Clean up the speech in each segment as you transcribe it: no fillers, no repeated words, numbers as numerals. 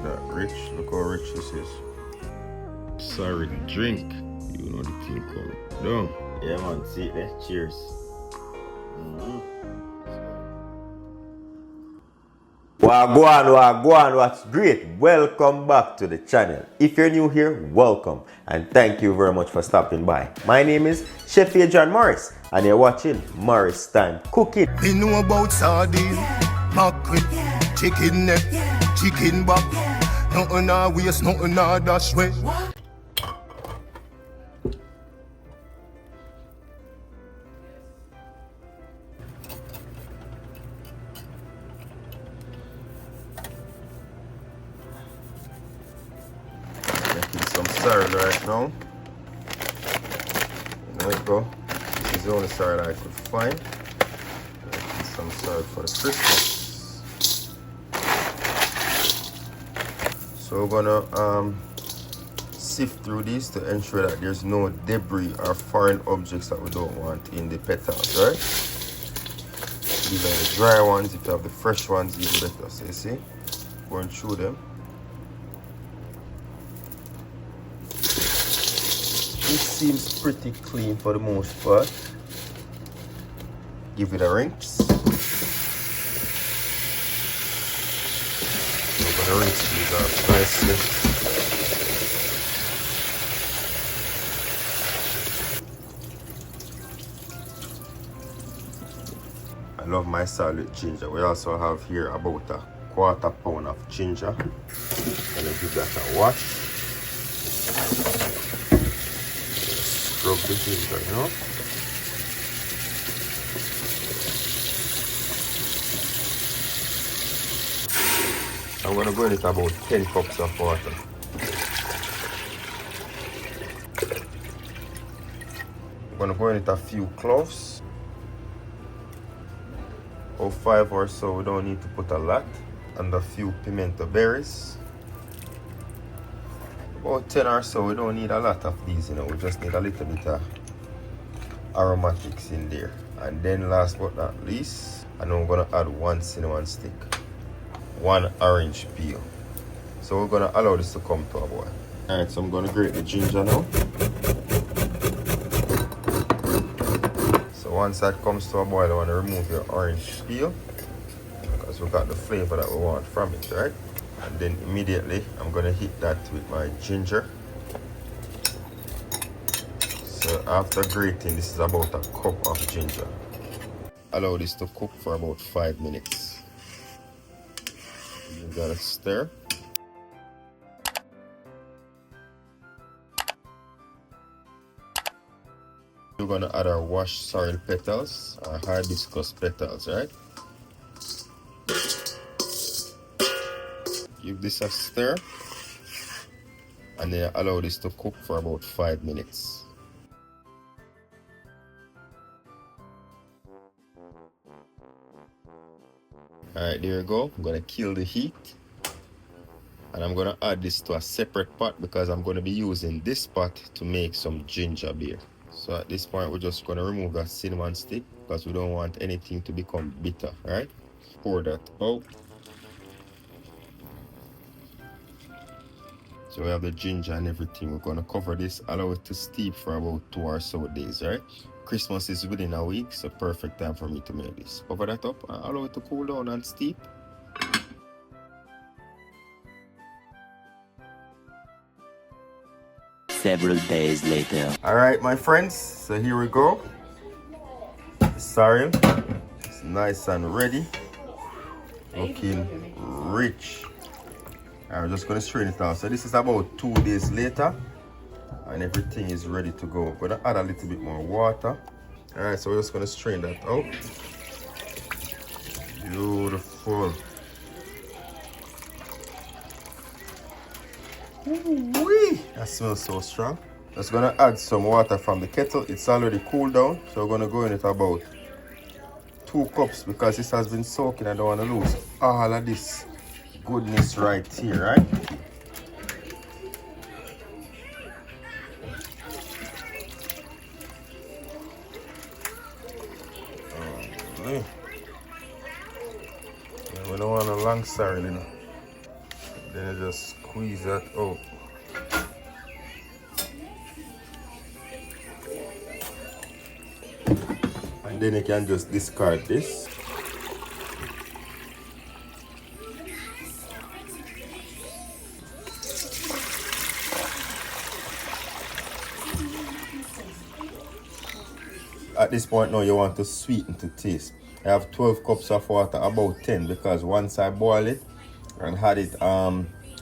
that rich. Look how rich this is. Sorry, drink. You know the thing coming down. Yeah, man. See it there. Cheers. Wagwan, what's great? Welcome back to the channel. If you're new here, welcome and thank you very much for stopping by. My name is Chef Adrian Morris and you're watching Morris Time Cooking. We know about sardine, mackerel, chicken neck, chicken back. Nothing I waste, nothing I dash way. Making some sorrel right now. There we go. This is the only sorrel I could find. Making some sorrel for the Christmas. So we're gonna sift through these to ensure that there's no debris or foreign objects that we don't want in the petals, right? These are the dry ones. If you have the fresh ones, even better. So you see, going through them. This seems pretty clean for the most part. Give it a rinse. We're gonna rinse these off nicely. I love my salad with ginger. We also have here about a quarter pound of ginger. Gonna give that a wash. Scrub the ginger, you know. I'm gonna go in it about 10 cups of water. I'm gonna go in it a few cloves. Or 5 or so, we don't need to put a lot. And a few pimento berries. About 10 or so, we don't need a lot of these, you know, we just need a little bit of aromatics in there. And then last but not least, I know I'm gonna add 1 cinnamon stick, 1 orange peel. So we're gonna allow this to come to a boil. Alright, so I'm gonna grate the ginger now. So once that comes to a boil, I wanna remove your orange peel because we got the flavor that we want from it, right? And then immediately I'm gonna hit that with my ginger. So after grating, this is about a cup of ginger. Allow this to cook for about 5 minutes. You gotta stir. We're gonna add our washed sorrel petals, our hibiscus petals, right? Give this a stir and then allow this to cook for about 5 minutes. Alright, there you go. I'm gonna kill the heat and I'm gonna add this to a separate pot because I'm gonna be using this pot to make some ginger beer. So at this point we're just gonna remove that cinnamon stick because we don't want anything to become bitter, right? Pour that out. So we have the ginger and everything. We're gonna cover this, allow it to steep for about 2 or so days, right? Christmas is within a week, so perfect time for me to make this. Cover that up and allow it to cool down and steep. Several days later. Alright, my friends, so here we go. The sorrel. It's nice and ready. Looking rich. I'm just going to strain it out. So this is about 2 days later and everything is ready to go. I'm going to add a little bit more water. Alright, so we're just going to strain that out. Beautiful. Ooh-wee. That smells so strong. Just going to add some water from the kettle. It's already cooled down, so we're going to go in it about 2 cups because this has been soaking. I don't want to lose all of this goodness right here, right? We don't want a long sorrel, you know. Then I just squeeze that out. And then you can just discard this. At this point now you want to sweeten to taste. I have 12 cups of water, about 10, because once I boil it and had it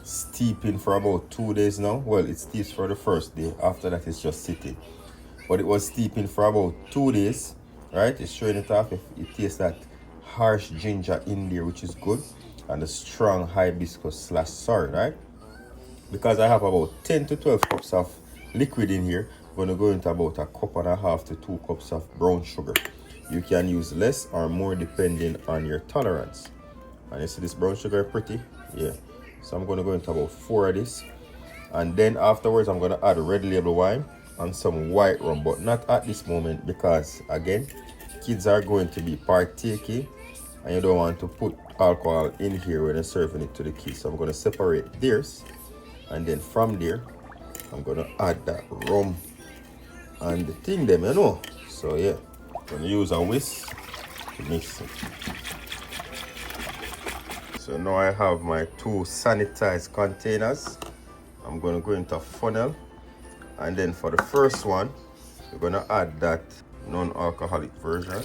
steeping for about 2 days now. Well, it steeps for the first day, after that it's just sitting. But it was steeping for about 2 days, right? It's showing it off. If you taste that harsh ginger in there, which is good, and the strong hibiscus / sorrel, right? Because I have about 10 to 12 cups of liquid in here, I'm going to go into about 1.5 cups to 2 cups of brown sugar. You can use less or more depending on your tolerance. And you see this brown sugar pretty? Yeah. So I'm going to go into about 4 of this. And then afterwards I'm going to add red label wine and some white rum, but not at this moment, because again, kids are going to be partaking and you don't want to put alcohol in here when you're serving it to the kids. So I'm going to separate theirs, and then from there I'm going to add that rum and the thing them, you know. So yeah, I'm going to use a whisk to mix it. So now I have my 2 sanitized containers. I'm going to go into a funnel, and then for the first one we're going to add that non-alcoholic version.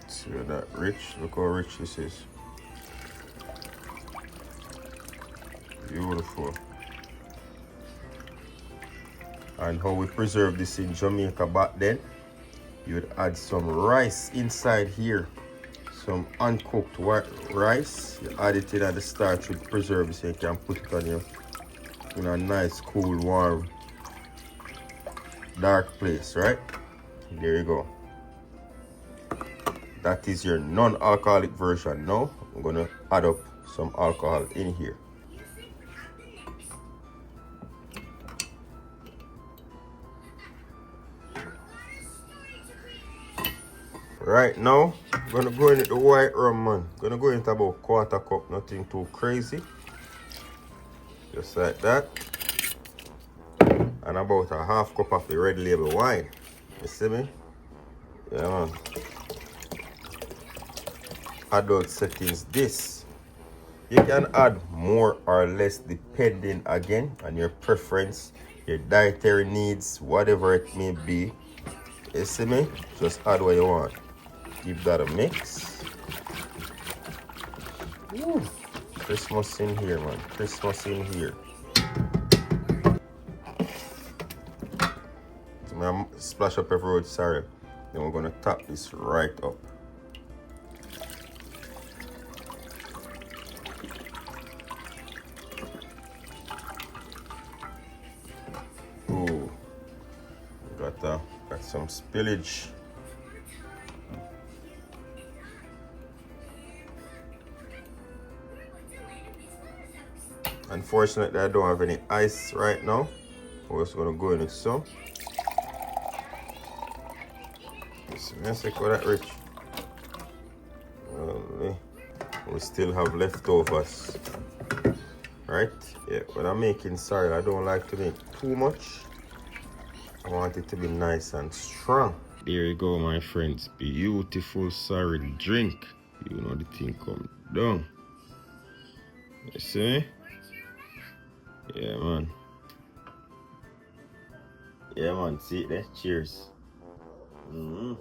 See that rich? Look how rich this is. Beautiful. And how we preserve this in Jamaica back then, you would add some rice inside here, some uncooked white rice. You add it in at the start to preserve it, so you can put it on your in a nice, cool, warm, dark place, right? There you go. That is your non-alcoholic version. Now I'm gonna add up some alcohol in here. Right now, I'm gonna go in with the white rum, man. Gonna go into about 1/4 cup, nothing too crazy. Just like that. And about 1/2 cup of the red label wine. You see me? Yeah, man. Adult settings this. You can add more or less depending again on your preference, your dietary needs, whatever it may be. You see me? Just add what you want. Give that a mix. Ooh, Christmas in here, man. Christmas in here. So I'm gonna splash up everywhere with sorrel. Then we're gonna top this right up. Ooh, got some spillage. Unfortunately, I don't have any ice right now. We're just gonna go in with some. Let's see that rich. Well, we still have leftovers, right? Yeah, when I'm making sorrel, I don't like to make too much. I want it to be nice and strong. There you go, my friends. Beautiful sorrel drink. You know the thing come down. You see? Yeah, man. Yeah, man. See it there? Cheers. Mm-hmm.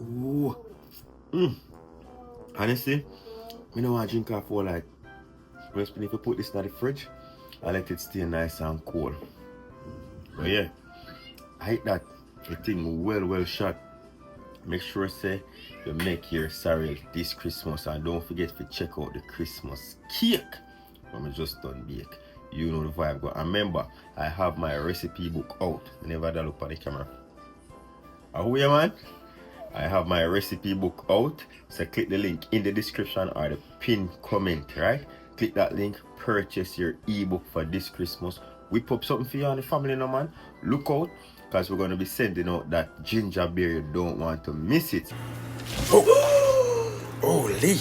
Ooh. Honestly, I don't want to drink coffee for like, if you put this in the fridge, I let it stay nice and cool. But yeah, I hate that the thing well shot. Make sure say you make your sorrel this Christmas, and don't forget to check out the Christmas cake when I just done bake. You know the vibe go. And remember, I have my recipe book out. Never that look at the camera. Oh yeah, man. I have my recipe book out, so click the link in the description or the pinned comment, right? Click that link, purchase your ebook for this Christmas. Whip up something for you and the family, no man. Look out, because we're going to be sending out that ginger beer. You don't want to miss it. Holy!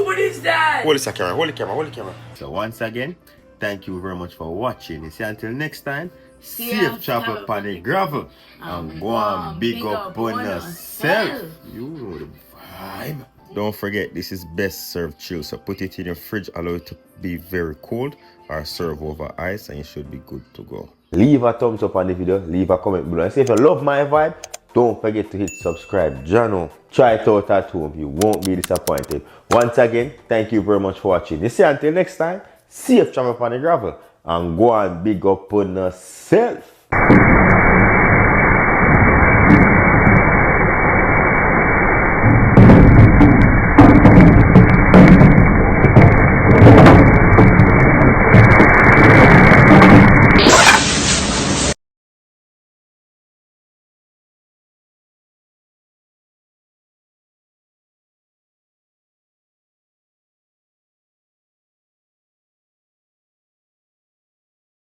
What is that? Hold the camera, hold the camera, hold the camera. So once again, thank you very much for watching. You see, until next time, safe travel upon the gravel and go and big up on yourself. You know the vibe. Don't forget, this is best served chill, so put it in your fridge, allow it to be very cold, or serve over ice, and you should be good to go. Leave a thumbs up on the video, leave a comment below, and say if you love my vibe, don't forget to hit subscribe. Jano, try it out at home, you won't be disappointed. Once again, thank you very much for watching. You see, until next time, safe travel upon the gravel and go and big up on yourself.